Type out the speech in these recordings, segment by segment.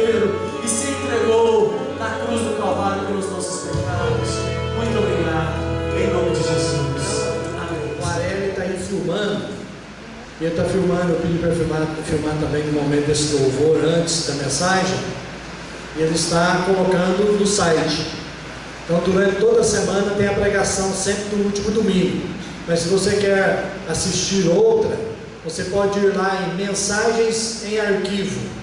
Cordeiro e se entregou na cruz do Calvário pelos nossos pecados. Muito obrigado, em nome de Jesus. Amém. O Arélio está aí filmando, e ele está filmando, eu pedi para filmar também no momento desse louvor, antes da mensagem, e ele está colocando no site. Então, durante toda a semana tem a pregação sempre no último domingo. Mas se você quer assistir outra, você pode ir lá em mensagens em arquivo.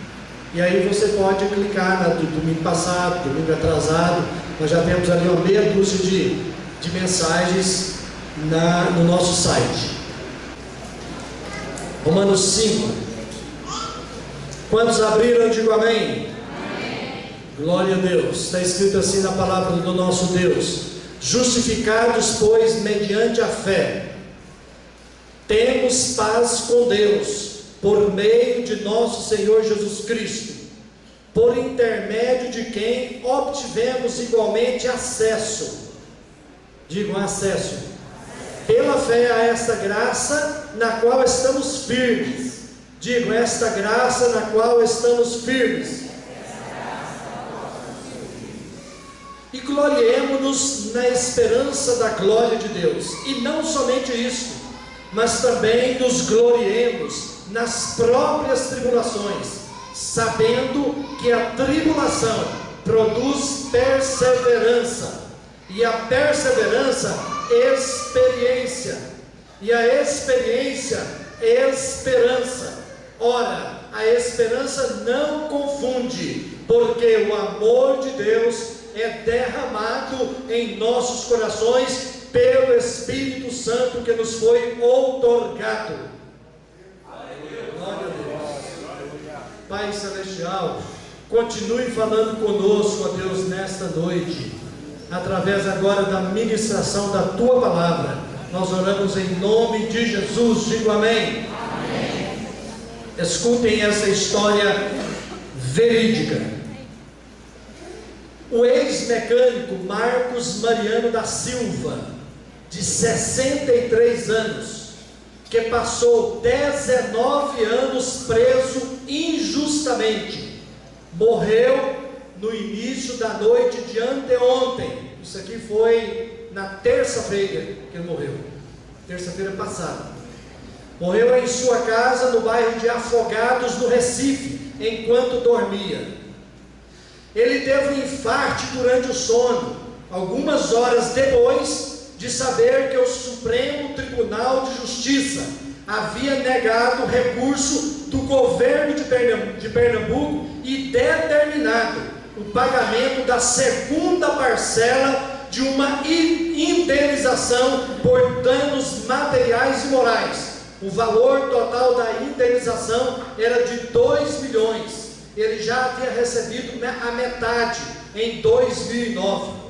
E aí você pode clicar na do domingo passado, domingo atrasado. Nós já temos ali uma meia dúzia de mensagens no nosso site. Romanos 5. Quantos abriram? Digo amém. Glória a Deus. Está escrito assim na palavra do nosso Deus: justificados, pois, mediante a fé, temos paz com Deus, por meio de nosso Senhor Jesus Cristo, por intermédio de quem obtivemos igualmente acesso, digam acesso, pela fé a esta graça na qual estamos firmes, digam esta graça na qual estamos firmes. E gloriemo-nos na esperança da glória de Deus. E não somente isso, mas também nos gloriemos nas próprias tribulações, sabendo que a tribulação produz perseverança, e a perseverança, experiência, e a experiência, esperança. Ora, a esperança não confunde, porque o amor de Deus é derramado em nossos corações pelo Espírito Santo que nos foi outorgado. Glória a Deus. Pai Celestial, continue falando conosco, ó Deus, nesta noite, através agora da ministração da Tua Palavra. Nós oramos em nome de Jesus, digo amém. Amém. Escutem essa história verídica. O ex-mecânico Marcos Mariano da Silva, de 63 anos, que passou 19 anos preso injustamente, morreu no início da noite de anteontem. Isso aqui foi na terça-feira que ele morreu, terça-feira passada. Morreu em sua casa no bairro de Afogados, no Recife, enquanto dormia. Ele teve um infarte durante o sono, algumas horas depois de saber que o Supremo Tribunal de Justiça havia negado o recurso do governo de Pernambuco e determinado o pagamento da segunda parcela de uma indenização por danos materiais e morais. O valor total da indenização era de 2 milhões. Ele já havia recebido a metade em 2009.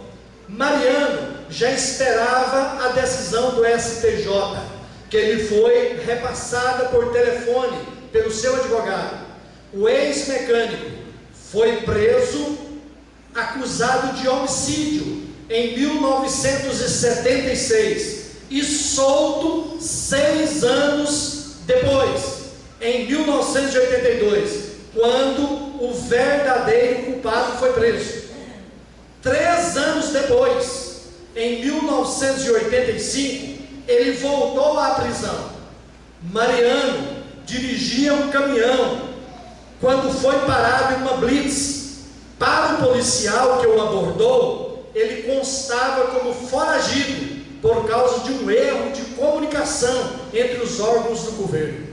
Mariano já esperava a decisão do STJ, que lhe foi repassada por telefone pelo seu advogado. O ex-mecânico foi preso, acusado de homicídio em 1976 e solto 6 anos depois, em 1982, quando o verdadeiro culpado foi preso. 3 anos depois, em 1985, ele voltou à prisão. Mariano dirigia um caminhão quando foi parado em uma blitz. Para o policial que o abordou, ele constava como foragido por causa de um erro de comunicação entre os órgãos do governo.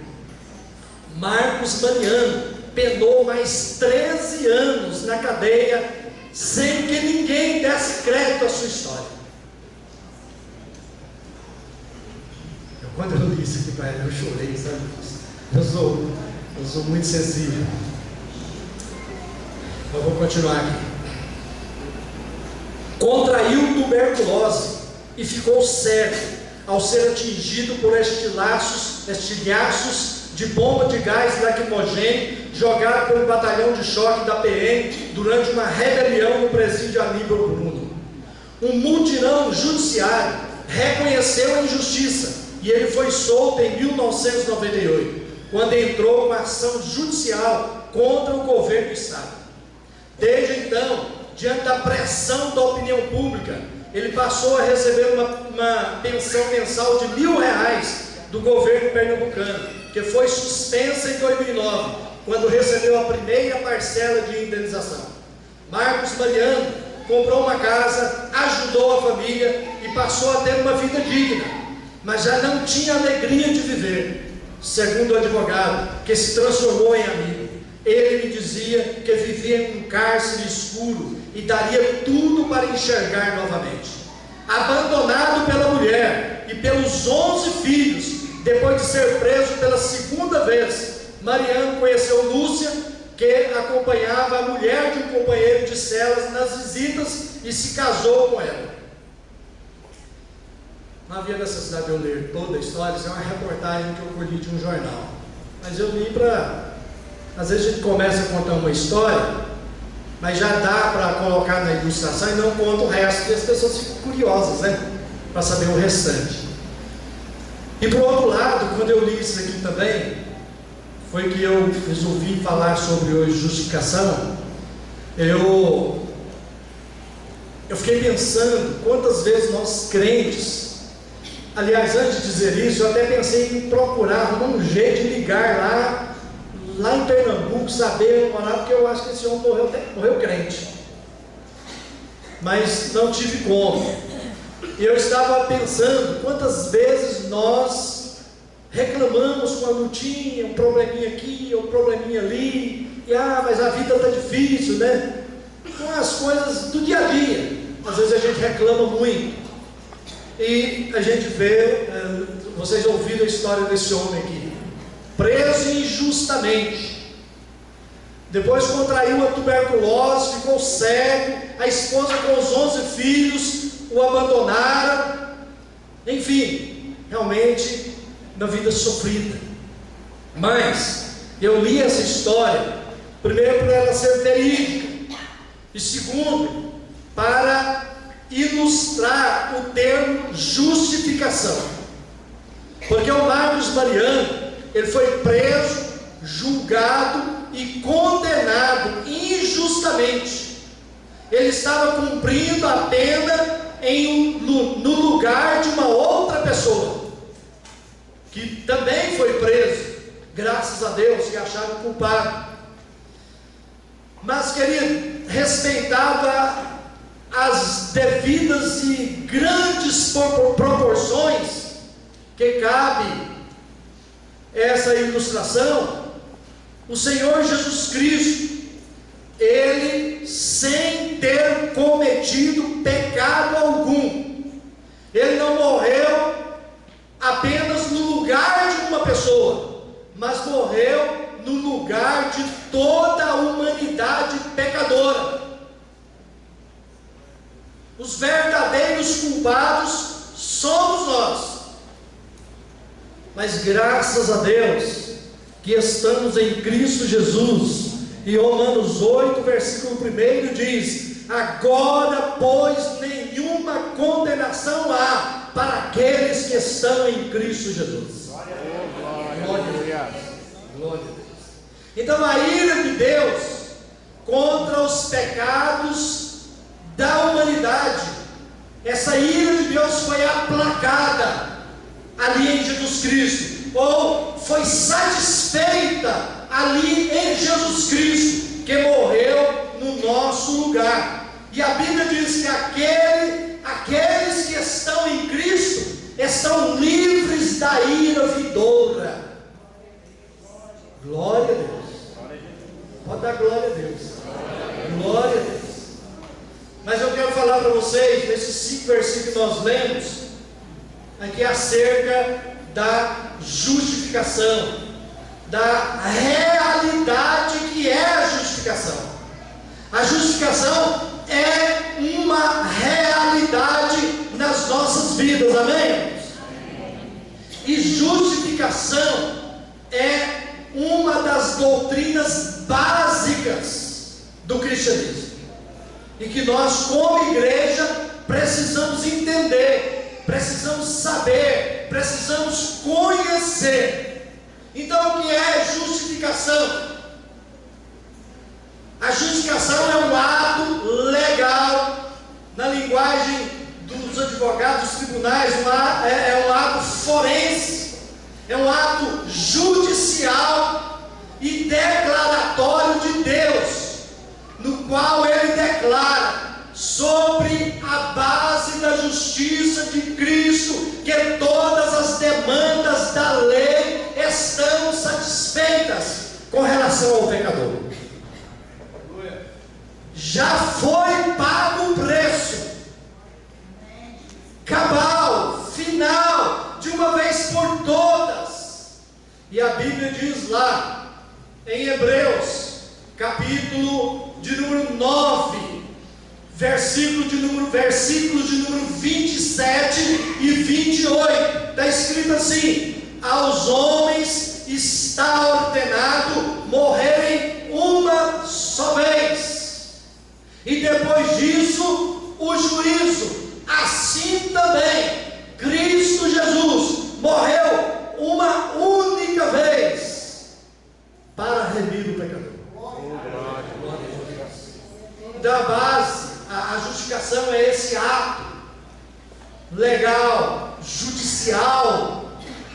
Marcos Mariano penou mais 13 anos na cadeia sem que ninguém desse crédito à sua história. Quando eu li isso aqui para ele, eu chorei, sabe? Eu sou muito sensível. Eu vou continuar aqui. Contraiu tuberculose e ficou cego ao ser atingido por estilhaços de bomba de gás lacrimogêneo jogado pelo batalhão de choque da PM durante uma rebelião no presídio Aníbal Bruno. Um mutirão judiciário reconheceu a injustiça e ele foi solto em 1998, quando entrou uma ação judicial contra o governo do estado. Desde então, diante da pressão da opinião pública, ele passou a receber uma pensão mensal de R$1.000 do governo pernambucano, que foi suspensa em 2009, quando recebeu a primeira parcela de indenização. Marcos Mariano comprou uma casa, ajudou a família e passou a ter uma vida digna, mas já não tinha alegria de viver. Segundo o advogado, que se transformou em amigo, ele me dizia que vivia em um cárcere escuro e daria tudo para enxergar novamente. Abandonado pela mulher e pelos 11 filhos, depois de ser preso pela segunda vez, Mariano conheceu Lúcia, que acompanhava a mulher de um companheiro de celas nas visitas, e se casou com ela. Não havia necessidade de eu ler toda a história, isso é uma reportagem que eu colhi de um jornal, mas eu li para... Às vezes a gente começa a contar uma história, mas já dá para colocar na ilustração e não conta o resto, e as pessoas ficam curiosas, né? Para saber o restante. E por outro lado, quando eu li isso aqui também, foi que eu resolvi falar sobre hoje justificação. Eu fiquei pensando quantas vezes nós crentes, aliás, antes de dizer isso, eu até pensei em procurar um jeito de ligar lá em Pernambuco, saber morar, porque eu acho que esse homem morreu crente, mas não tive como. E eu estava pensando quantas vezes nós reclamamos com a lutinha, um probleminha aqui, um probleminha ali, e mas a vida está difícil, né? São as coisas do dia a dia. Às vezes a gente reclama muito, e a gente vê, vocês ouviram a história desse homem aqui, preso injustamente, depois contraiu a tuberculose, ficou cego, a esposa com os 11 filhos o abandonaram, enfim, realmente uma vida sofrida. Mas eu li essa história, primeiro para ela ser verídica, e segundo, para ilustrar o termo justificação, porque o Marcos Mariano, ele foi preso, julgado e condenado injustamente. Ele estava cumprindo a pena no lugar de uma outra pessoa, que também foi preso, graças a Deus, que acharam culpado. Mas, querido, respeitado as devidas e grandes proporções que cabe essa ilustração, o Senhor Jesus Cristo, ele, sem ter cometido pecado algum, ele não morreu apenas no lugar de uma pessoa, mas morreu no lugar de toda a humanidade pecadora. Os verdadeiros culpados somos nós. Mas graças a Deus que estamos em Cristo Jesus. E Romanos 8, versículo 1 diz: agora, pois, nenhuma condenação há para aqueles que estão em Cristo Jesus. Glória a Deus. Glória a Deus. Então a ira de Deus contra os pecados da humanidade, essa ira de Deus foi aplacada ali em Jesus Cristo, ou foi satisfeita ali em Jesus Cristo, que morreu no nosso lugar. E a Bíblia diz que aqueles que estão em Cristo estão livres da ira vindoura. Glória a Deus. Pode dar glória a Deus. Glória a Deus. Mas eu quero falar para vocês, nesses 5 versículos que nós lemos, aqui acerca da justificação, da realidade que é a justificação. A justificação é uma realidade nas nossas vidas, amém? E justificação é uma das doutrinas básicas do cristianismo, e que nós, como igreja, precisamos entender, precisamos saber, precisamos conhecer. Então, o que é justificação? A justificação é um tribunais, é um ato forense, é um ato judicial e declaratório de Deus, no qual Ele declara sobre a base da justiça de Cristo que todas as demandas da lei estão satisfeitas com relação ao pecador. Já foi pago o preço cabal, final, de uma vez por todas. E a Bíblia diz lá em Hebreus, capítulo de número 9, versículos de número 27 e 28, está escrito assim: aos homens está ordenado morrerem uma só vez, e depois disso o juízo. Assim também Cristo Jesus morreu uma única vez para remir o pecador. Da base, a justificação é esse ato legal, judicial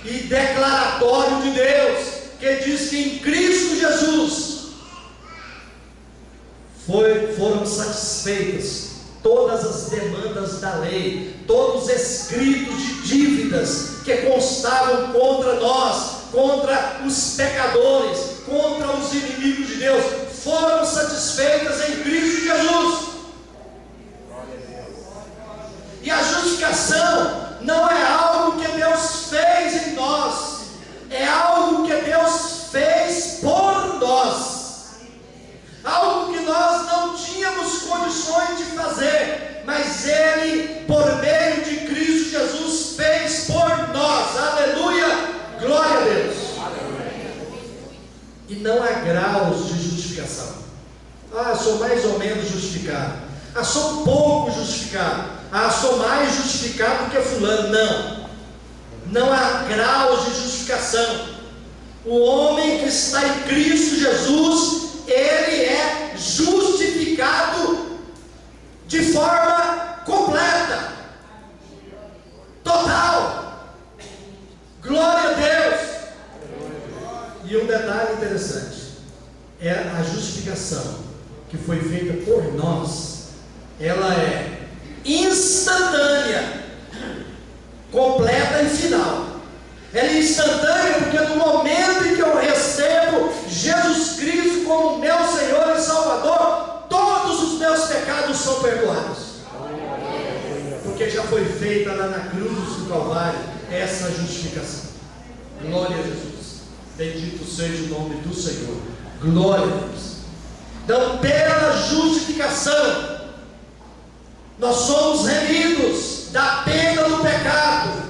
e declaratório de Deus, que diz que em Cristo Jesus foram satisfeitas todas as demandas da lei, todos os escritos de dívidas que constavam contra nós, contra os pecadores, contra os inimigos de Deus, foram satisfeitas em Cristo Jesus. E a justificação não é algo que Deus fez em nós, é algo que Deus fez por nós. Algo que nós não tínhamos condições de fazer, mas Ele, por meio de Cristo Jesus, fez por nós. Aleluia, glória a Deus. E não há graus de justificação. Ah, sou mais ou menos justificado. Ah, sou pouco justificado. Ah, sou mais justificado que fulano. Não há graus de justificação. O homem que está em Cristo Jesus, ele é justificado de forma completa, total. Glória a Deus. E um detalhe interessante, é a justificação que foi feita por nós, ela é instantânea, completa e final. Ela é instantânea porque no momento em que eu recebo Jesus Cristo como meu Senhor e Salvador, todos os meus pecados são perdoados, porque já foi feita lá na cruz do Calvário essa justificação. Glória a Jesus, bendito seja o nome do Senhor. Glória a Deus. Então, pela justificação, nós somos remidos da pena do pecado.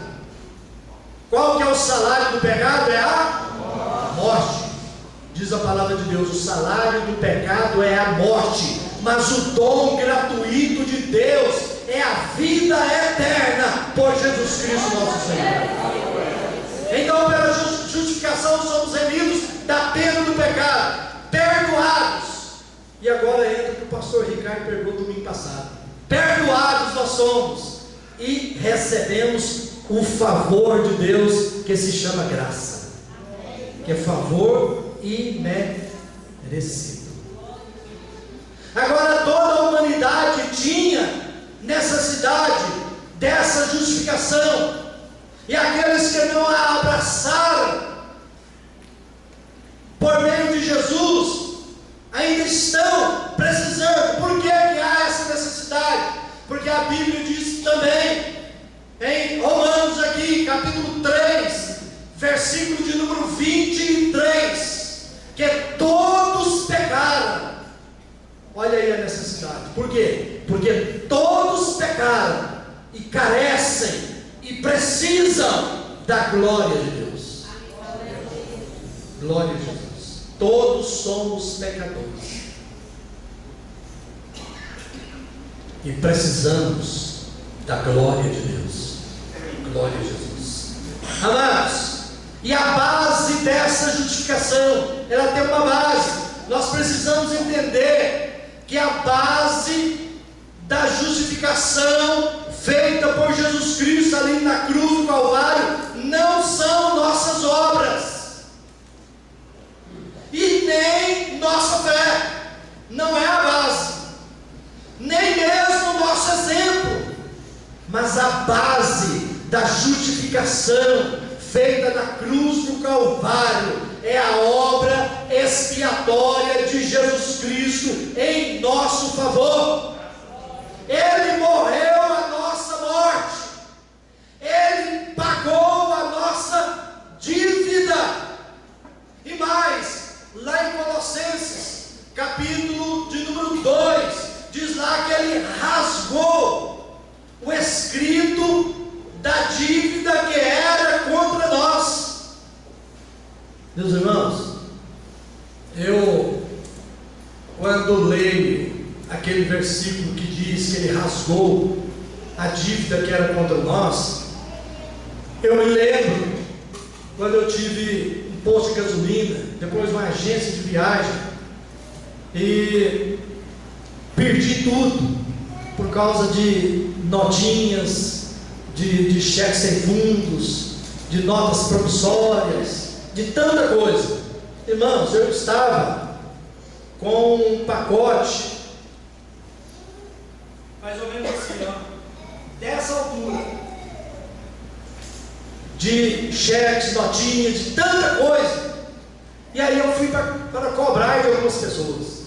Qual que é o salário do pecado? É a morte. Diz a palavra de Deus: o salário do pecado é a morte, mas o dom gratuito de Deus é a vida eterna por Jesus Cristo nosso Senhor. Então, pela justificação somos remidos da pena do pecado, perdoados. E agora entra o que o pastor Ricardo pregou domingo passado. Perdoados nós somos e recebemos o favor de Deus, que se chama graça, que é favor imerecido. Agora, toda a humanidade tinha necessidade dessa justificação, e aqueles que não a abraçaram por meio de Jesus ainda estão precisando. Por que há essa necessidade? Porque a Bíblia diz também em Romanos aqui, capítulo 3, versículo de número 23, que todos pecaram. Olha aí a necessidade. Por quê? Porque todos pecaram e carecem e precisam da glória de Deus. Glória a Jesus. Todos somos pecadores e precisamos da glória de Deus. Glória a Jesus. Amados, e a base dessa justificação, ela tem uma base. Nós precisamos entender que a base da justificação feita por Jesus Cristo ali na cruz do Calvário não são nossas obras, e nem nossa fé, não é a base, nem mesmo o nosso exemplo, mas a base da justificação feita na cruz do Calvário é a obra expiatória de Jesus Cristo em nosso favor. Ele morreu a nossa morte, Ele pagou a nossa dívida, e mais, lá em Colossenses, capítulo de número 2, diz lá que Ele rasgou o escrito da dívida que era contra nós. Meus irmãos, eu, quando leio aquele versículo que diz que Ele rasgou a dívida que era contra nós, eu me lembro quando eu tive um posto de gasolina, depois uma agência de viagem, e perdi tudo por causa de notinhas, de cheques sem fundos, de notas promissórias, de tanta coisa. Irmãos, eu estava com um pacote mais ou menos assim, ó, dessa altura, de cheques, notinhas, de tanta coisa. E aí eu fui para cobrar de algumas pessoas.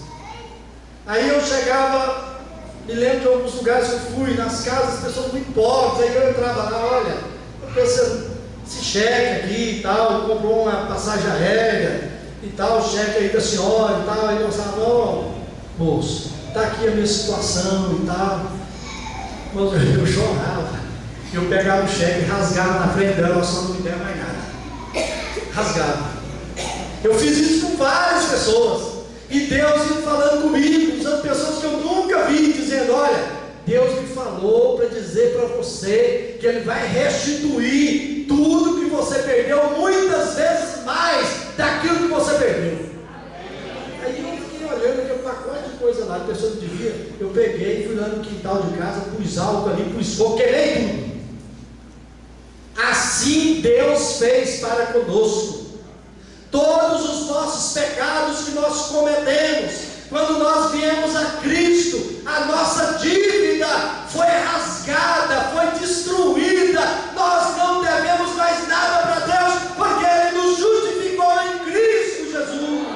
Aí eu chegava, me lembro de alguns lugares que eu fui, nas casas, pessoas muito pobres. Aí eu entrava lá, olha, eu pensei, esse cheque aqui e tal, comprou uma passagem aérea e tal, o cheque aí da senhora e tal. Aí eu falava, ó, moço, está aqui a minha situação e tal. Mas eu chorava. Eu pegava o cheque, rasgava na frente dela, ela só não me der mais nada. Rasgava. Eu fiz isso com várias pessoas. E Deus ia falando comigo, usando pessoas que eu nunca vi, dizendo, olha, Deus me falou para dizer para você que Ele vai restituir tudo que você perdeu, muitas vezes mais daquilo que você perdeu. Aí eu fiquei olhando aquele pacote de coisa lá, a pessoa me devia, eu peguei, fui lá no quintal de casa, pus álcool ali, pus fogo, queimei tudo. Assim Deus fez para conosco. Todos os nossos pecados que nós cometemos, quando nós viemos a Cristo, a nossa dívida foi rasgada, foi destruída. Nós não devemos mais nada para Deus, porque Ele nos justificou em Cristo Jesus.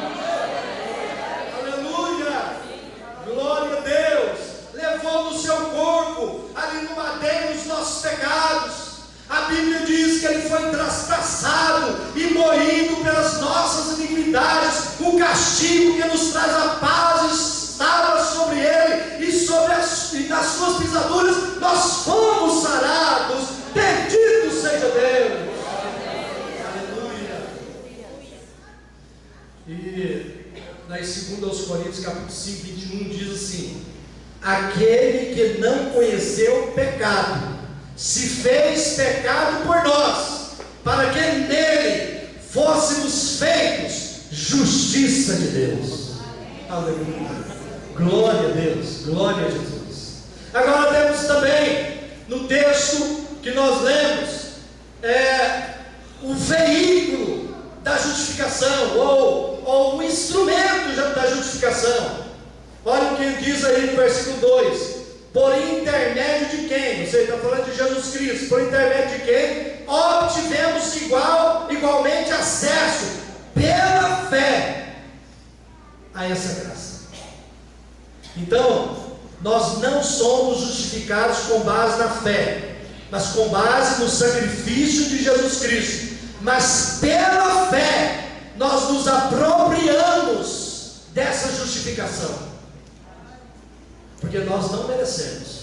Aleluia, glória a Deus. Levou no seu corpo, ali no madeiro, os nossos pecados. A Bíblia diz que Ele foi traspassado e moído pelas nossas iniquidades. O castigo que nos traz a paz estava sobre Ele, e nas suas pisaduras nós fomos sarados. Bendito seja Deus. Aleluia. E lá em 2 Coríntios capítulo 5, 21 diz assim: aquele que não conheceu o pecado se fez pecado por nós, para que nele fôssemos feitos justiça de Deus. Aleluia, glória a Deus, glória a Jesus. Agora temos também, no texto que nós lemos, o veículo da justificação, ou o instrumento da justificação. Olha o que diz aí no versículo 2: por intermédio de quem? Você está falando de Jesus Cristo. Por intermédio de quem obtivemos igualmente acesso pela fé a essa graça. Então, nós não somos justificados com base na fé, mas com base no sacrifício de Jesus Cristo. Mas pela fé nós nos apropriamos dessa justificação, porque nós não merecemos.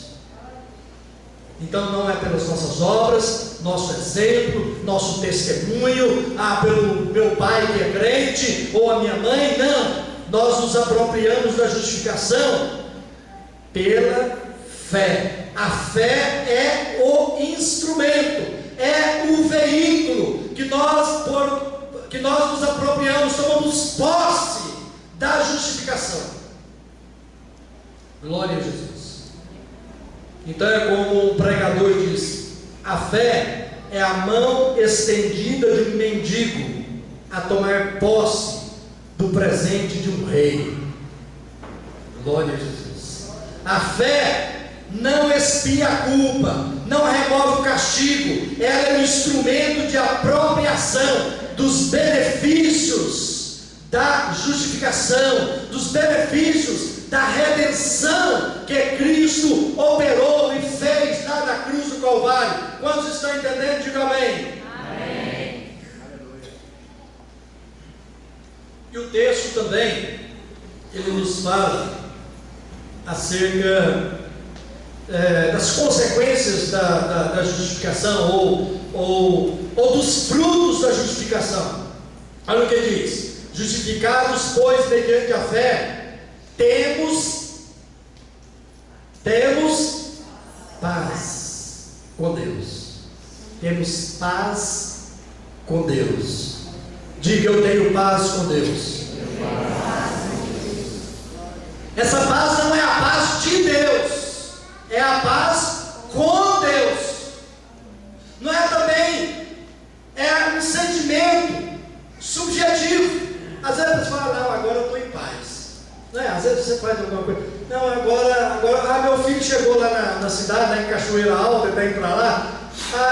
Então não é pelas nossas obras, nosso exemplo, nosso testemunho, pelo meu pai que é crente, ou a minha mãe, não. Nós nos apropriamos da justificação pela fé. A fé é o instrumento, é o veículo que nós nos apropriamos, tomamos posse da justificação. Glória a Jesus. Então é como um pregador diz: A fé é a mão estendida de um mendigo a tomar posse do presente de um rei. Glória a Jesus. A fé não expia a culpa, não remove o castigo, ela é um instrumento de apropriação dos benefícios da justificação, dos benefícios da redenção que Cristo operou e fez lá na cruz do Calvário. Quantos estão entendendo? Diga amém. Amém. E o texto também, ele nos fala acerca das consequências da justificação ou dos frutos da justificação. Olha o que diz: justificados, pois, mediante a fé, temos paz com Deus. Temos paz com Deus. Diga: eu tenho paz com Deus. Essa paz não é a paz de Deus, é a paz com Deus. Não é também, é um sentimento subjetivo. Às vezes você fala: não, agora eu estou em paz. Não é? Às vezes você faz alguma coisa: não, agora meu filho chegou lá na cidade, lá em Cachoeira Alta, ele está indo para lá.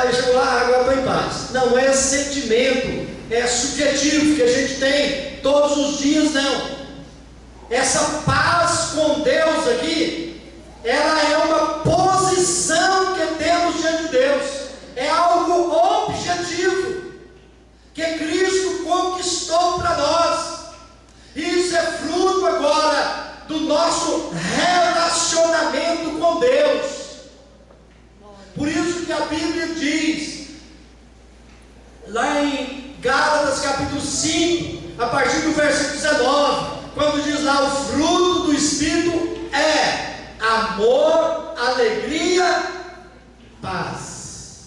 Ele chegou lá, agora eu estou em paz. Não é sentimento, é subjetivo que a gente tem todos os dias, não. Essa paz com Deus aqui, ela é uma posição que temos diante de Deus, é algo objetivo que Cristo conquistou para nós. Isso é fruto agora do nosso relacionamento com Deus. Por isso que a Bíblia diz lá em Gálatas capítulo 5, a partir do versículo 19, quando diz lá: o fruto do Espírito é amor, alegria, paz.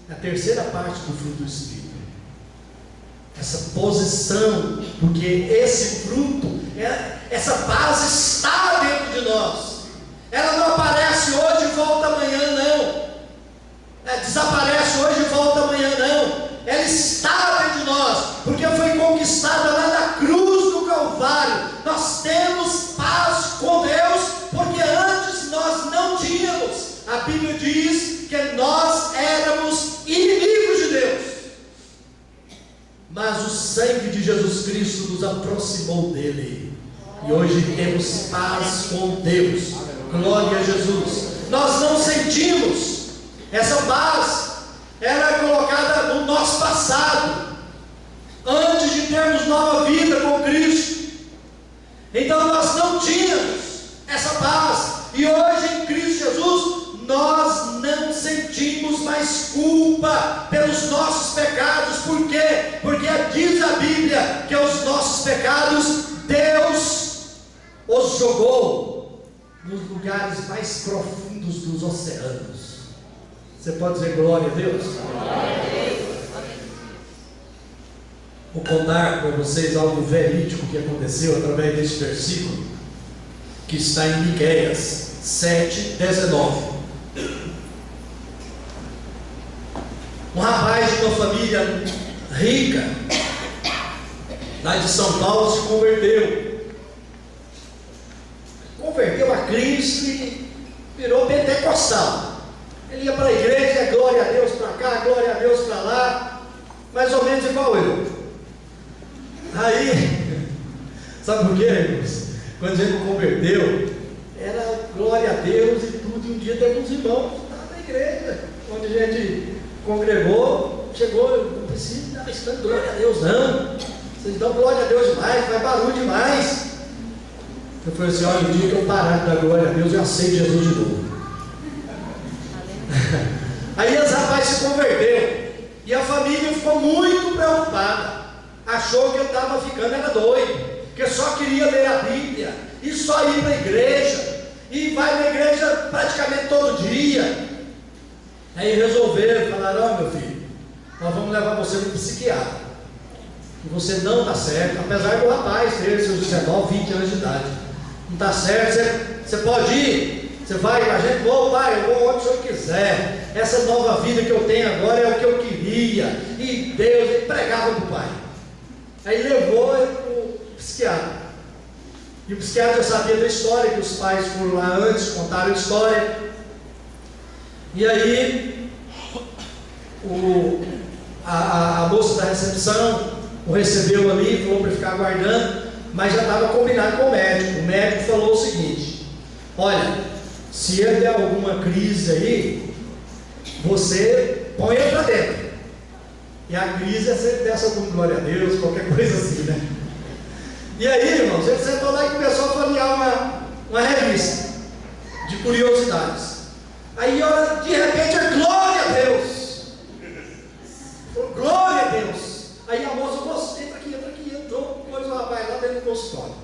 A terceira parte do fruto do Espírito, essa posição, porque esse fruto, essa paz está dentro de nós. Ela não aparece hoje e volta amanhã, não. Desaparece hoje e volta amanhã, não. Ela está dentro de nós, porque foi conquistada lá na cruz do Calvário. Nós temos paz com Deus, porque antes nós não tínhamos. A Bíblia diz que nós éramos inimigos de Deus, mas o sangue de Jesus Cristo nos aproximou dele, e hoje temos paz com Deus. Glória a Jesus. Nós não sentimos essa paz, ela é colocada no nosso passado, antes de termos nova vida com Cristo. Então nós não tínhamos essa paz, e hoje em Cristo Jesus nós não sentimos mais culpa pelos nossos pecados. Por quê? Porque diz a Bíblia que os nossos pecados Deus os jogou nos lugares mais profundos dos oceanos. Você pode dizer glória a Deus? Glória a Deus. Vou contar para vocês algo verídico que aconteceu através deste versículo, que está em Miqueias 7:19. Um rapaz de uma família rica, lá de São Paulo, se converteu a Cristo e virou pentecostal. Ele ia para a igreja, glória a Deus para cá, glória a Deus para lá, mais ou menos igual eu. Aí, sabe por quê, irmãos? Quando a gente converteu, era glória a Deus e tudo, e um dia teve uns irmãos lá na igreja, onde a gente congregou, chegou: eu não preciso dar tanto glória a Deus não, vocês dão glória a Deus demais, faz barulho demais. Eu falei assim: olha, o dia que eu parar de dar glória a Deus, eu aceito Jesus de novo. Aí esse rapaz se converteu, e a família ficou muito preocupada, achou que ele estava ficando era doido, que só queria ler a Bíblia, e só ir para a igreja, e vai na igreja praticamente todo dia. Aí resolveram, falaram: ó, meu filho, nós vamos levar você no psiquiatra, que você não está certo, apesar do rapaz ter seus 19, 20 anos de idade, não está certo, você pode ir, Você vai com a gente? Vou, pai, eu vou onde o senhor quiser. Essa nova vida que eu tenho agora é o que eu queria. E Deus, ele pregava para o pai. Aí levou ele para o psiquiatra. E o psiquiatra já sabia da história, que os pais foram lá antes, contaram a história. E aí, a moça da recepção o recebeu ali, falou para ficar aguardando, mas já estava combinado com o médico. O médico falou o seguinte: olha, se ele der alguma crise aí, você põe ele para dentro. E a crise é sempre dessa com glória a Deus, qualquer coisa assim, né? E aí, irmãos, ele sentou lá e começou a folhear uma revista de curiosidades. Aí, de repente, glória a Deus! Glória a Deus! Aí a moça, entra aqui, entrou, depois o rapaz lá dentro do consultório.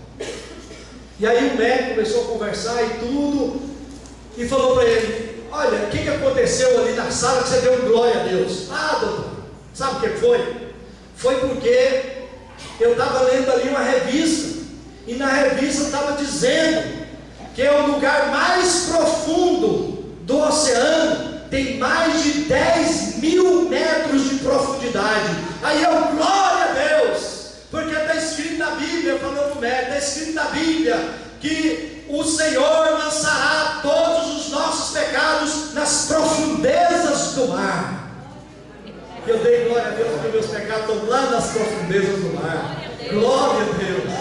E aí o médico começou a conversar e tudo, e falou para ele: olha, o que aconteceu ali na sala que você deu glória a Deus? Ah, doutor, sabe o que foi? Foi porque eu estava lendo ali uma revista, e na revista estava dizendo que é o lugar mais profundo do oceano, tem mais de 10 mil metros de profundidade. Aí eu, glória a Deus, porque está escrito na Bíblia, falando no médico, está escrito na Bíblia que o Senhor lançará todos os nossos pecados nas profundezas do mar. Eu dei glória a Deus porque meus pecados estão lá nas profundezas do mar. Glória a Deus.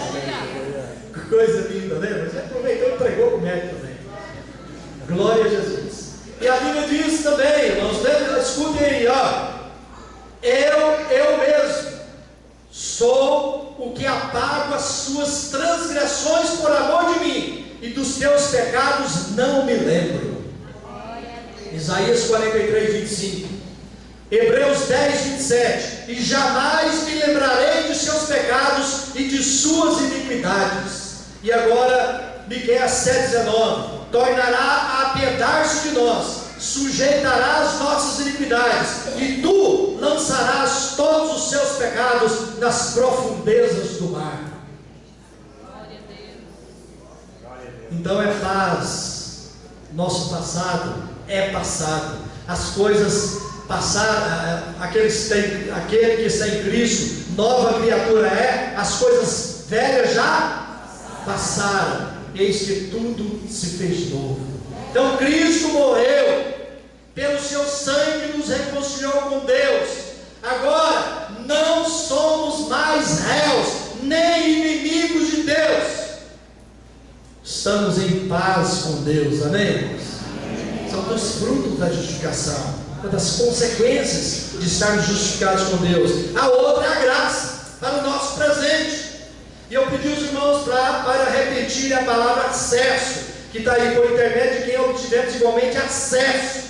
Que coisa linda, né? Mas ele aproveitou e pregou com o médico também. Glória a Jesus. E a Bíblia diz também, irmãos, escutem aí, ó. Eu mesmo sou o que apago as suas transgressões por amor de mim, e dos teus pecados não me lembro. Isaías 43, 25. Hebreus 10, 27. E jamais me lembrarei de seus pecados e de suas iniquidades. E agora, Miqueias 7, 19. Tornará a apiedar-se de nós, sujeitará as nossas iniquidades, e tu lançarás todos os seus pecados nas profundezas do mar. Então é paz. Nosso passado é passado. As coisas passaram. Aquele que está em Cristo, nova criatura é. As coisas velhas já passaram. Eis que tudo se fez novo. Então Cristo morreu, pelo seu sangue nos reconciliou com Deus. Agora não somos mais réus, nem inimigos de Deus. Estamos em paz com Deus, amém, irmãos? São dos frutos da justificação, uma das consequências de estarmos justificados com Deus. A outra é a graça para o nosso presente. E eu pedi aos irmãos para repetir a palavra acesso, que está aí por intermédio de quem obtivemos igualmente acesso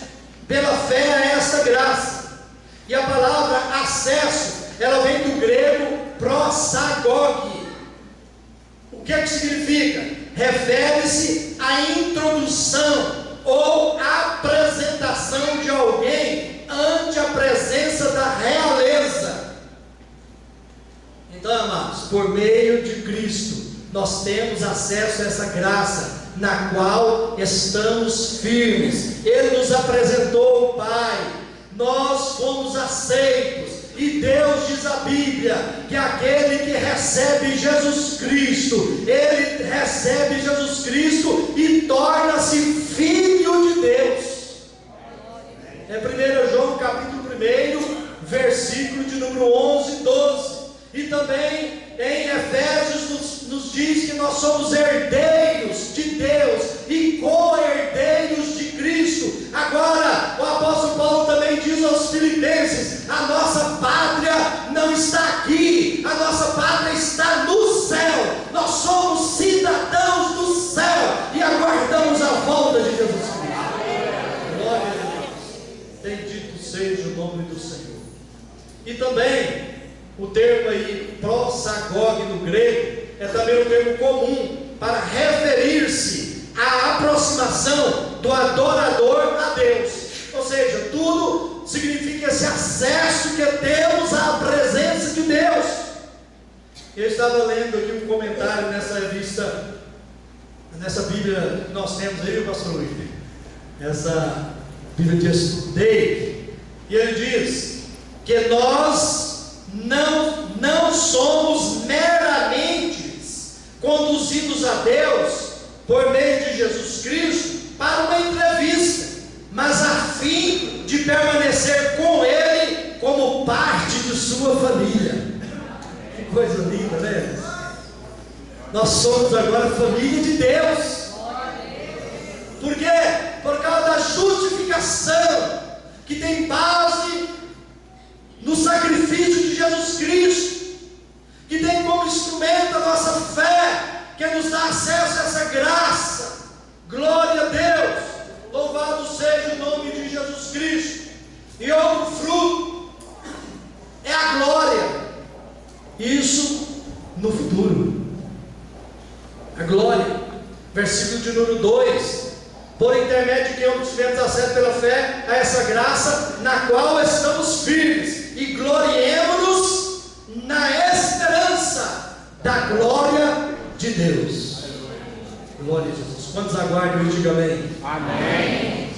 pela fé a essa graça. E a palavra acesso, ela vem do grego prosagog. O que é que significa? Refere-se à introdução ou apresentação de alguém ante a presença da realeza. Então, amados, por meio de Cristo, nós temos acesso a essa graça, na qual estamos firmes. Ele nos apresentou o Pai, nós fomos aceitos, e Deus diz a Bíblia, que aquele que recebe Jesus Cristo, ele recebe Jesus Cristo e torna-se filho de Deus. É 1 João capítulo 1, versículo de número 11 e 12. E também em Efésios nos diz que nós somos herdeiros de Deus e co-herdeiros de Cristo. Agora o apóstolo Paulo também diz aos Filipenses: a nossa pátria não está aqui, a nossa pátria está no céu. Nós somos cidadãos do céu e aguardamos a volta de Jesus Cristo. Glória a Deus. Bendito seja o nome do Senhor. E também o termo aí, prosagog no grego, é também um termo comum para referir-se à aproximação do adorador a Deus. Ou seja, tudo significa esse acesso que temos à presença de Deus. Eu estava lendo aqui um comentário nessa revista Nessa Bíblia que nós temos aí, pastor Luiz, essa Bíblia que eu estudei, e ele diz que nós não somos meramente conduzidos a Deus por meio de Jesus Cristo para uma entrevista, mas a fim de permanecer com Ele como parte de sua família. Que coisa linda, né? Nós somos agora família de Deus. Por quê? Por causa da justificação que tem base no sacrifício de Jesus Cristo, que tem como instrumento a nossa fé, que nos dá acesso a essa graça. Glória a Deus, louvado seja o nome de Jesus Cristo. E outro fruto é a glória, isso no futuro. A glória, versículo de número 2: por intermédio de quem obtivemos acesso pela fé a essa graça, na qual estamos firmes, e gloriemo-nos na esperança da glória de Deus. Glória a Jesus. Quantos aguardam e digam amém? Amém.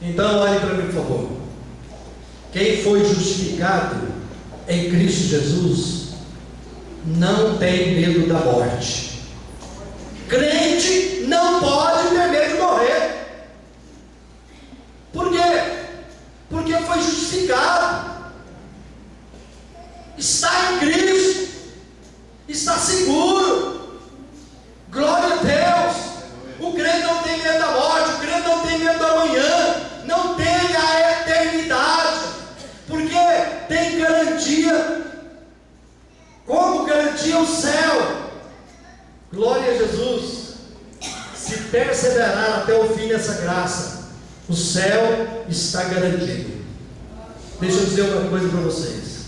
Então olhe para mim, por favor. Quem foi justificado em Cristo Jesus não tem medo da morte. Crente não pode ter medo de morrer. Por quê? Porque foi justificado, está em Cristo, está seguro. Glória a Deus. O crente não tem medo da morte, o crente não tem medo do amanhã, não tem a eternidade, porque tem garantia. Como garantia o céu? Glória a Jesus. Se perseverar até o fim dessa graça, o céu está garantido. Deixa eu dizer uma coisa para vocês.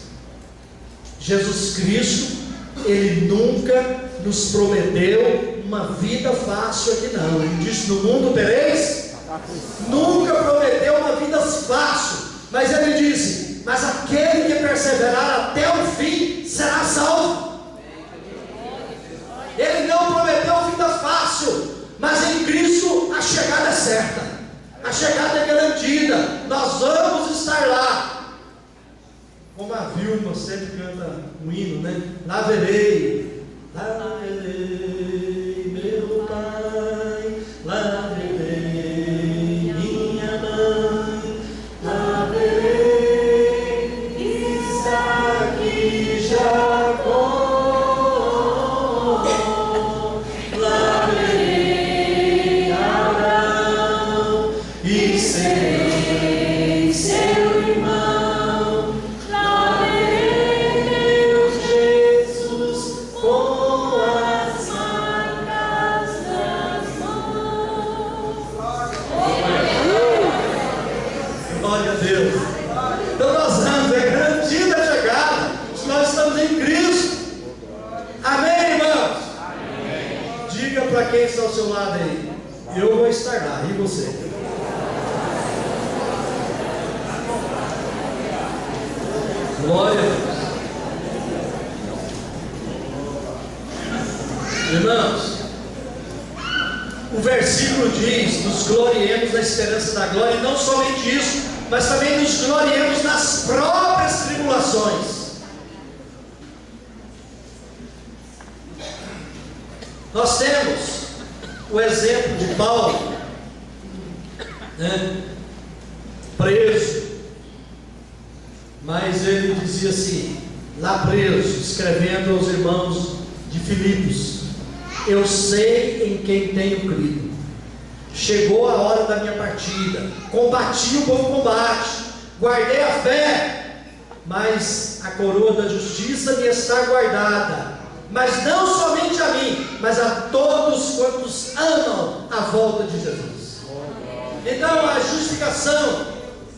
Jesus Cristo, Ele nunca nos prometeu uma vida fácil aqui não. Ele disse: no mundo tereis. Nunca prometeu uma vida fácil, mas Ele disse: mas aquele que perseverar até o fim será salvo. Ele não prometeu vida fácil, mas em Cristo a chegada é certa, a chegada é garantida. Nós vamos estar lá. Como a Vilma sempre canta um hino, né? Lá verei, meu Pai, lá verei minha mãe, lá verei, Isaac e Jacó, lá verei Abraão e serei seu irmão, lá verei meu Jesus com as marcas das mãos. Glória a Deus. Então nós vamos, é garantida a chegada, se nós estamos em Cristo. Amém, irmãos? Amém. Diga para quem está ao seu lado aí: eu vou estar lá, e você? Glória a Deus. Irmãos, o versículo diz: nos gloriemos na esperança da glória, e não somente isso, mas também nos gloriemos nas próprias tribulações. Nós temos o exemplo de Paulo, né? Preso, mas ele dizia assim, lá preso, escrevendo aos irmãos de Filipos: eu sei em quem tenho crido, chegou a hora da minha partida, combati o bom combate, guardei a fé, mas a coroa da justiça me está guardada, mas não somente a mim, mas a todos quantos amam a volta de Jesus. Então a justificação,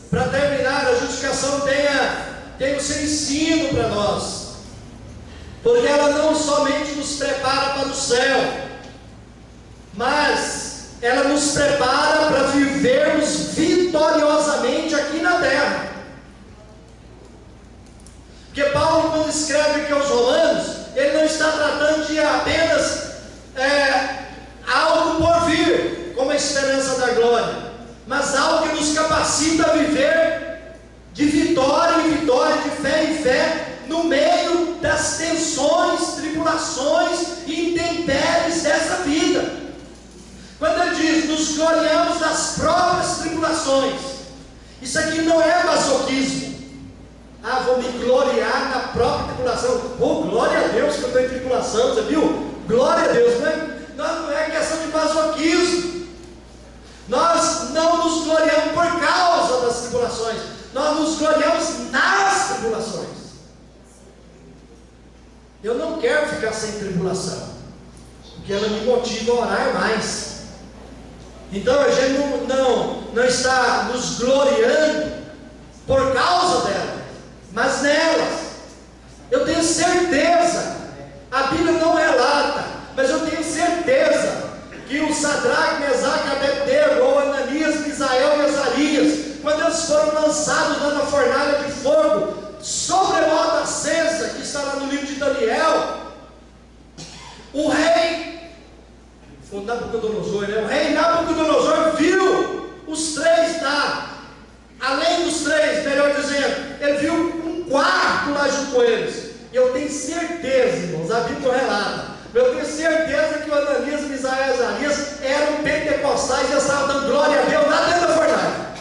para terminar, a justificação tem o seu ensino para nós, porque ela não somente nos prepara para o céu, mas ela nos prepara para vivermos vitoriosamente aqui na terra. Porque Paulo, quando escreve aqui aos Romanos, ele não está tratando de apenas algo por vir, como a esperança da glória, mas algo que nos capacita a viver de vitória em vitória, de fé em fé, no meio das tensões, tribulações e intempéries dessa vida. Quando ele diz, nos gloriamos das próprias tribulações, isso aqui não é masoquismo. Vou me gloriar na própria tribulação. Glória a Deus que eu estou em tribulação, você viu? Glória a Deus, não é questão de masoquismo. Nós não nos gloriamos por causa das tribulações, nós nos gloriamos nas tribulações. Eu não quero ficar sem tribulação, porque ela me motiva a orar mais. Então a gente não está nos gloriando por causa delas, mas nelas. Eu tenho certeza, a Bíblia não relata, mas eu tenho certeza que o Sadraque, Mesaque, Abednego, ou Ananias, Misael e Azarias, quando eles foram lançados lá na fornalha de fogo, sobremodo acesa, que está lá no livro de Daniel, o rei Nabucodonosor, o rei Nabucodonosor viu os três lá, além dos três, melhor dizendo, ele viu um quarto lá junto com eles. E eu tenho certeza, irmãos, a Bíblia relata, eu tenho certeza que o Ananias, Misael e Azarias eram pentecostais e estavam dando glória a Deus lá dentro da fornalha.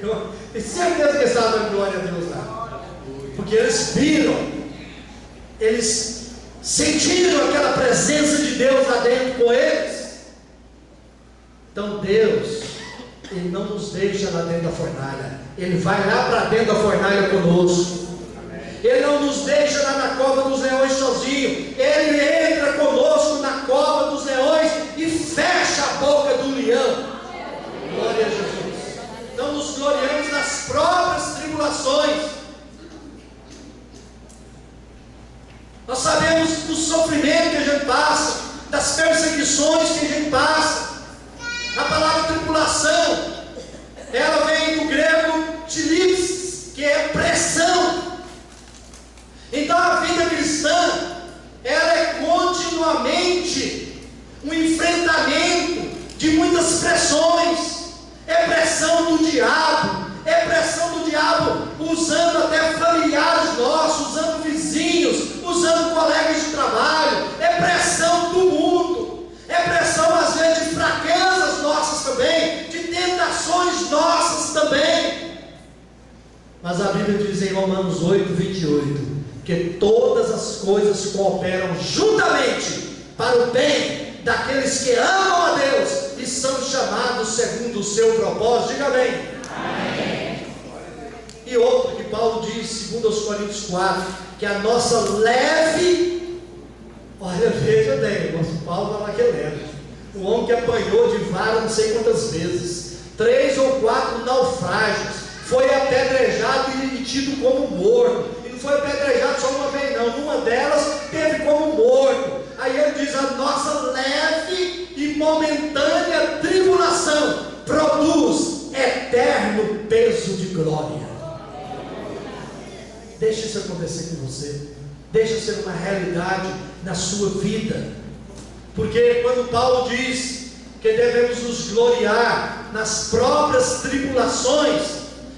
Eu tenho certeza que eles estavam dando glória a Deus lá, porque eles viram, eles sentiram aquela presença de Deus lá dentro com eles. Então Deus, Ele não nos deixa lá dentro da fornalha, Ele vai lá para dentro da fornalha conosco. Ele não nos deixa lá na cova dos leões sozinho, Ele entra conosco na cova dos leões e fecha a boca do leão. Glória a Jesus. Então nos gloriamos nas próprias tribulações. Nós sabemos do sofrimento que a gente passa, das perseguições que a gente passa. A palavra tribulação, ela vem do grego tilipsis, que é pressão. Então a vida cristã, ela é continuamente um enfrentamento de muitas pressões. É pressão do diabo, usando até familiares nossos, usando vizinhos, usando colegas de trabalho. É pressão do mundo, é pressão às vezes de fraquezas nossas também, de tentações nossas também. Mas a Bíblia diz em Romanos 8:28 que todas as coisas cooperam juntamente para o bem daqueles que amam a Deus e são chamados segundo o seu propósito. Diga amém. Amém. E outro que Paulo diz, segundo aos Coríntios 4, que a nossa leve, olha, veja bem, o Paulo fala que é leve, o homem que apanhou de vara não sei quantas vezes, 3 ou 4 naufrágios, foi apedrejado e tido como morto, e não foi apedrejado só uma vez não, numa delas teve como morto. Aí ele diz, a nossa leve e momentânea tribulação produz eterno peso de glória. Deixa isso acontecer com você, deixa ser uma realidade na sua vida, porque quando Paulo diz que devemos nos gloriar nas próprias tribulações,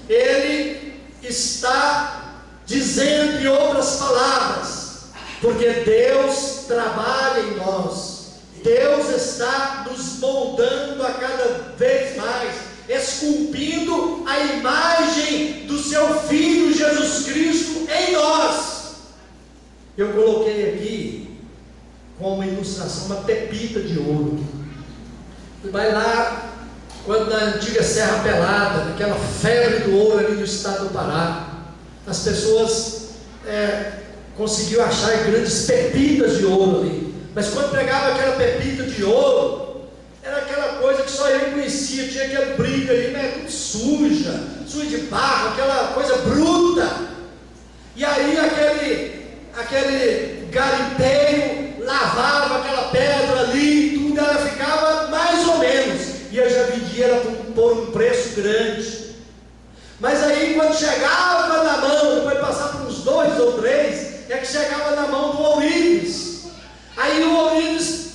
ele está dizendo em outras palavras, porque Deus trabalha em nós, Deus está nos moldando a cada vez mais, esculpindo a imagem do seu Filho Jesus Cristo em nós. Eu coloquei aqui como ilustração uma pepita de ouro. Você vai lá, quando na antiga Serra Pelada, naquela febre do ouro ali do estado do Pará, as pessoas conseguiu achar grandes pepitas de ouro ali, mas quando pegava aquela pepita de ouro, era aquela coisa que só ele conhecia, tinha aquele brilho ali, né, tudo suja de barro, aquela coisa bruta, e aí aquele garimpeiro lavava aquela pedra ali, e tudo, ela ficava mais ou menos, e eu já vendia ela por um preço grande. Mas aí quando chegava na mão, depois de passar por uns 2 ou 3, é que chegava na mão do ourives. Aí o ourives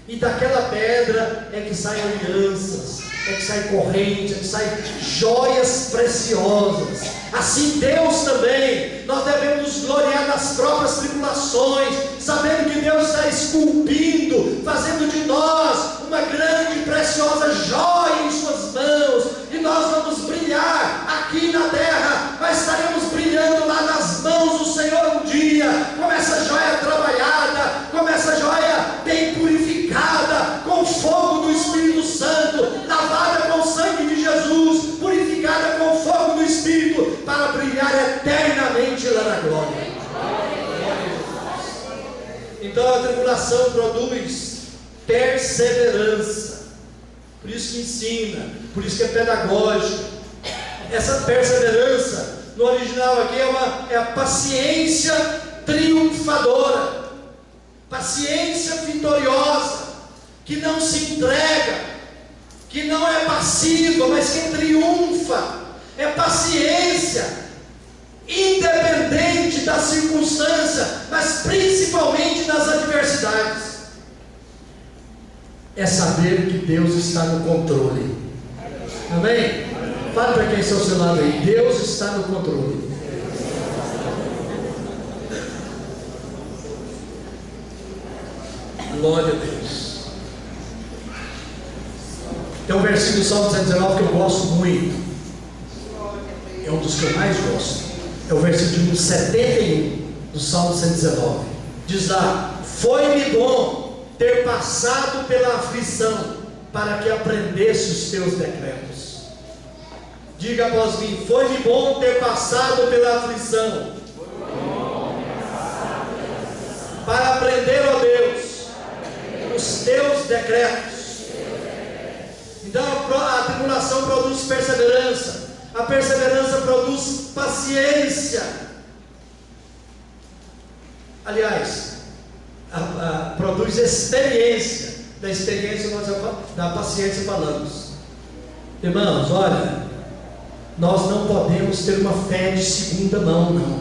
E daquela pedra é que saem alianças, é que sai corrente, é que saem joias preciosas. Assim Deus também, nós devemos nos gloriar nas próprias tribulações, sabendo que Deus está esculpindo, fazendo de nós uma grande e preciosa joia em suas mãos, e nós vamos brilhar aqui na terra, mas estaremos brilhando lá nas mãos do Senhor um dia, como essa joia trabalhada, como essa joia bem purificada, com o fogo do Espírito Santo, lavada com o sangue de Jesus, purificada com o fogo do Espírito, para brilhar eternamente lá na glória. Então a tribulação produz perseverança, por isso que ensina, por isso que é pedagógica. Essa perseverança, no original aqui, é a paciência triunfadora, paciência vitoriosa, que não se entrega, que não é passiva, mas que triunfa. É paciência, independente da circunstância, mas principalmente nas adversidades. É saber que Deus está no controle. Amém? Fale para quem está ao seu lado aí: Deus está no controle. Glória a Deus. Tem um versículo do Salmo 119 que eu gosto muito. É um dos que eu mais gosto. É o versículo 71 do Salmo 119. Diz lá: foi-me bom ter passado pela aflição, para que aprendesse os teus decretos. Diga após mim: foi-me bom ter passado pela aflição, para aprender, ó Deus, os teus decretos. Então a tribulação produz perseverança, a perseverança produz paciência. Aliás, produz experiência. Da experiência da paciência falamos. Irmãos, olha, nós não podemos ter uma fé de segunda mão, não.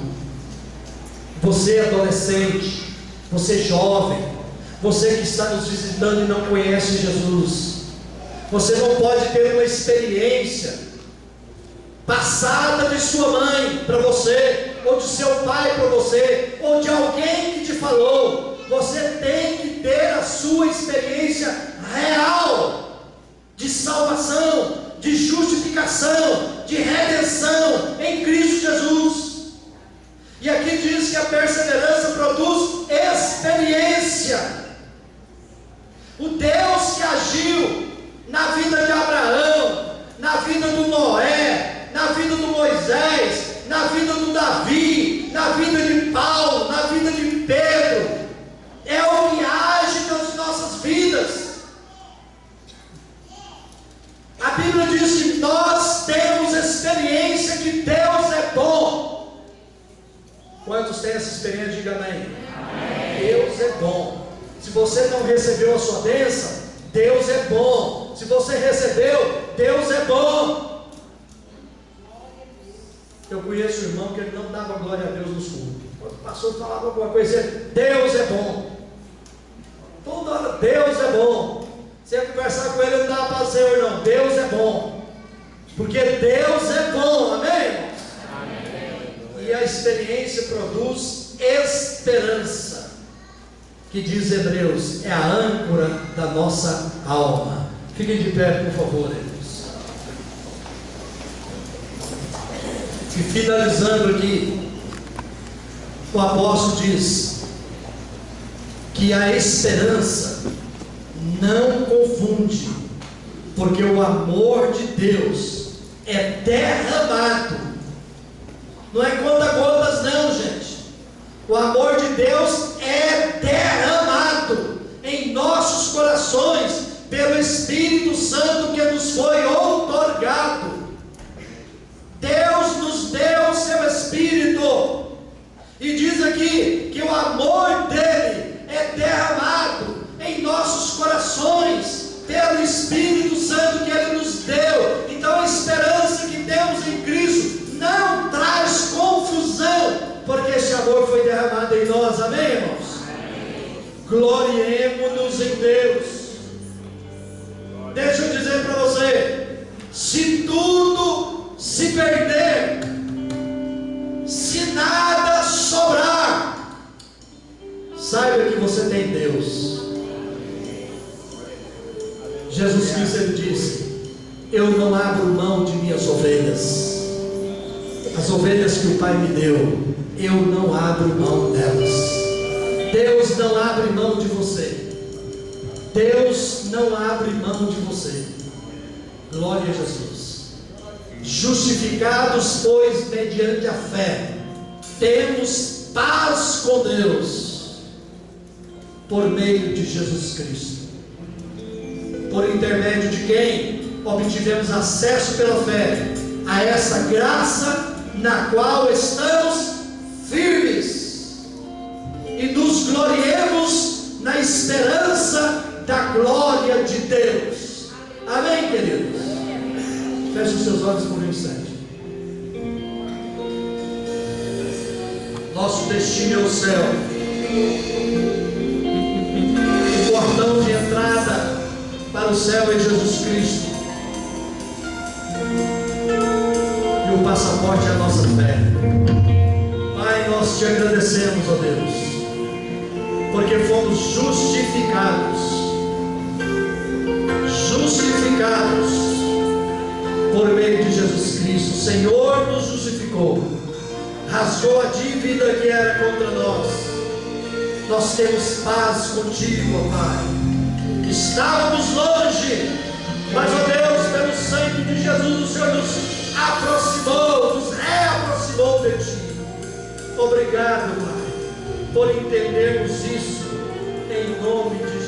Você adolescente, você jovem, você que está nos visitando e não conhece Jesus, você não pode ter uma experiência passada de sua mãe para você, ou de seu pai para você, ou de alguém que te falou. Você tem que ter a sua experiência real de salvação, de justificação, de redenção em Cristo Jesus. E aqui diz que a perseverança produz experiência. O Deus que agiu na vida de Abraão, na vida do Noé, na vida do Moisés, na vida do Davi, na vida de Paulo, na vida de Pedro, é o que age nas nossas vidas. A Bíblia diz que nós temos experiência que Deus é bom. Quantos têm essa experiência? Diga amém. Amém. Deus é bom. Se você não recebeu a sua bênção, Deus é bom. Se você recebeu, Deus é bom. Eu conheço um irmão que ele não dava glória a Deus nos cultos. Quando o pastor falava alguma coisa, Deus é bom. Toda hora, Deus é bom. Você ia conversar com ele, ele não dava para o Senhor, não. Deus é bom. Porque Deus é bom, amém, irmãos? Amém. E a experiência produz esperança, que diz Hebreus, é a âncora da nossa alma. Fiquem de pé, por favor, irmãos. E finalizando aqui, o apóstolo diz que a esperança não confunde, porque o amor de Deus é derramado. Não é conta-gotas não, gente. O amor de Deus é derramado em nossos corações pelo Espírito Santo que nos foi outorgado. Deus nos deu o seu Espírito, e diz aqui que o amor dele é derramado em nossos corações pelo Espírito Santo que ele nos deu. Então a esperança que temos em Cristo não traz confusão, porque esse amor foi derramado em nós, amém, irmãos? Amém. Gloriemo-nos em Deus. Deixa eu dizer para você: se tudo se perder, se nada sobrar, saiba que você tem Deus. Jesus Cristo, ele disse: eu não abro mão de minhas ovelhas. As ovelhas que o Pai me deu, eu não abro mão delas. Deus não abre mão de você. Deus não abre mão de você. Glória a Jesus. Justificados, pois, mediante a fé, temos paz com Deus, por meio de Jesus Cristo. Por intermédio de quem obtivemos acesso pela fé a essa graça na qual estamos firmes, e nos gloriemos na esperança da glória de Deus. Amém, queridos? Feche os seus olhos por um instante. Nosso destino é o céu. O portão de entrada para o céu é Jesus Cristo. E o passaporte é a nossa fé. Pai, nós te agradecemos, ó Deus, porque fomos justificados por meio de Jesus Cristo. O Senhor nos justificou, rasgou a dívida que era contra nós. Nós temos paz contigo, ó Pai. Estávamos longe, mas, ó Deus, pelo sangue de Jesus, o Senhor nos aproximou, nos reaproximou de Ti. Obrigado, Pai, por entendermos isso, em nome de Jesus.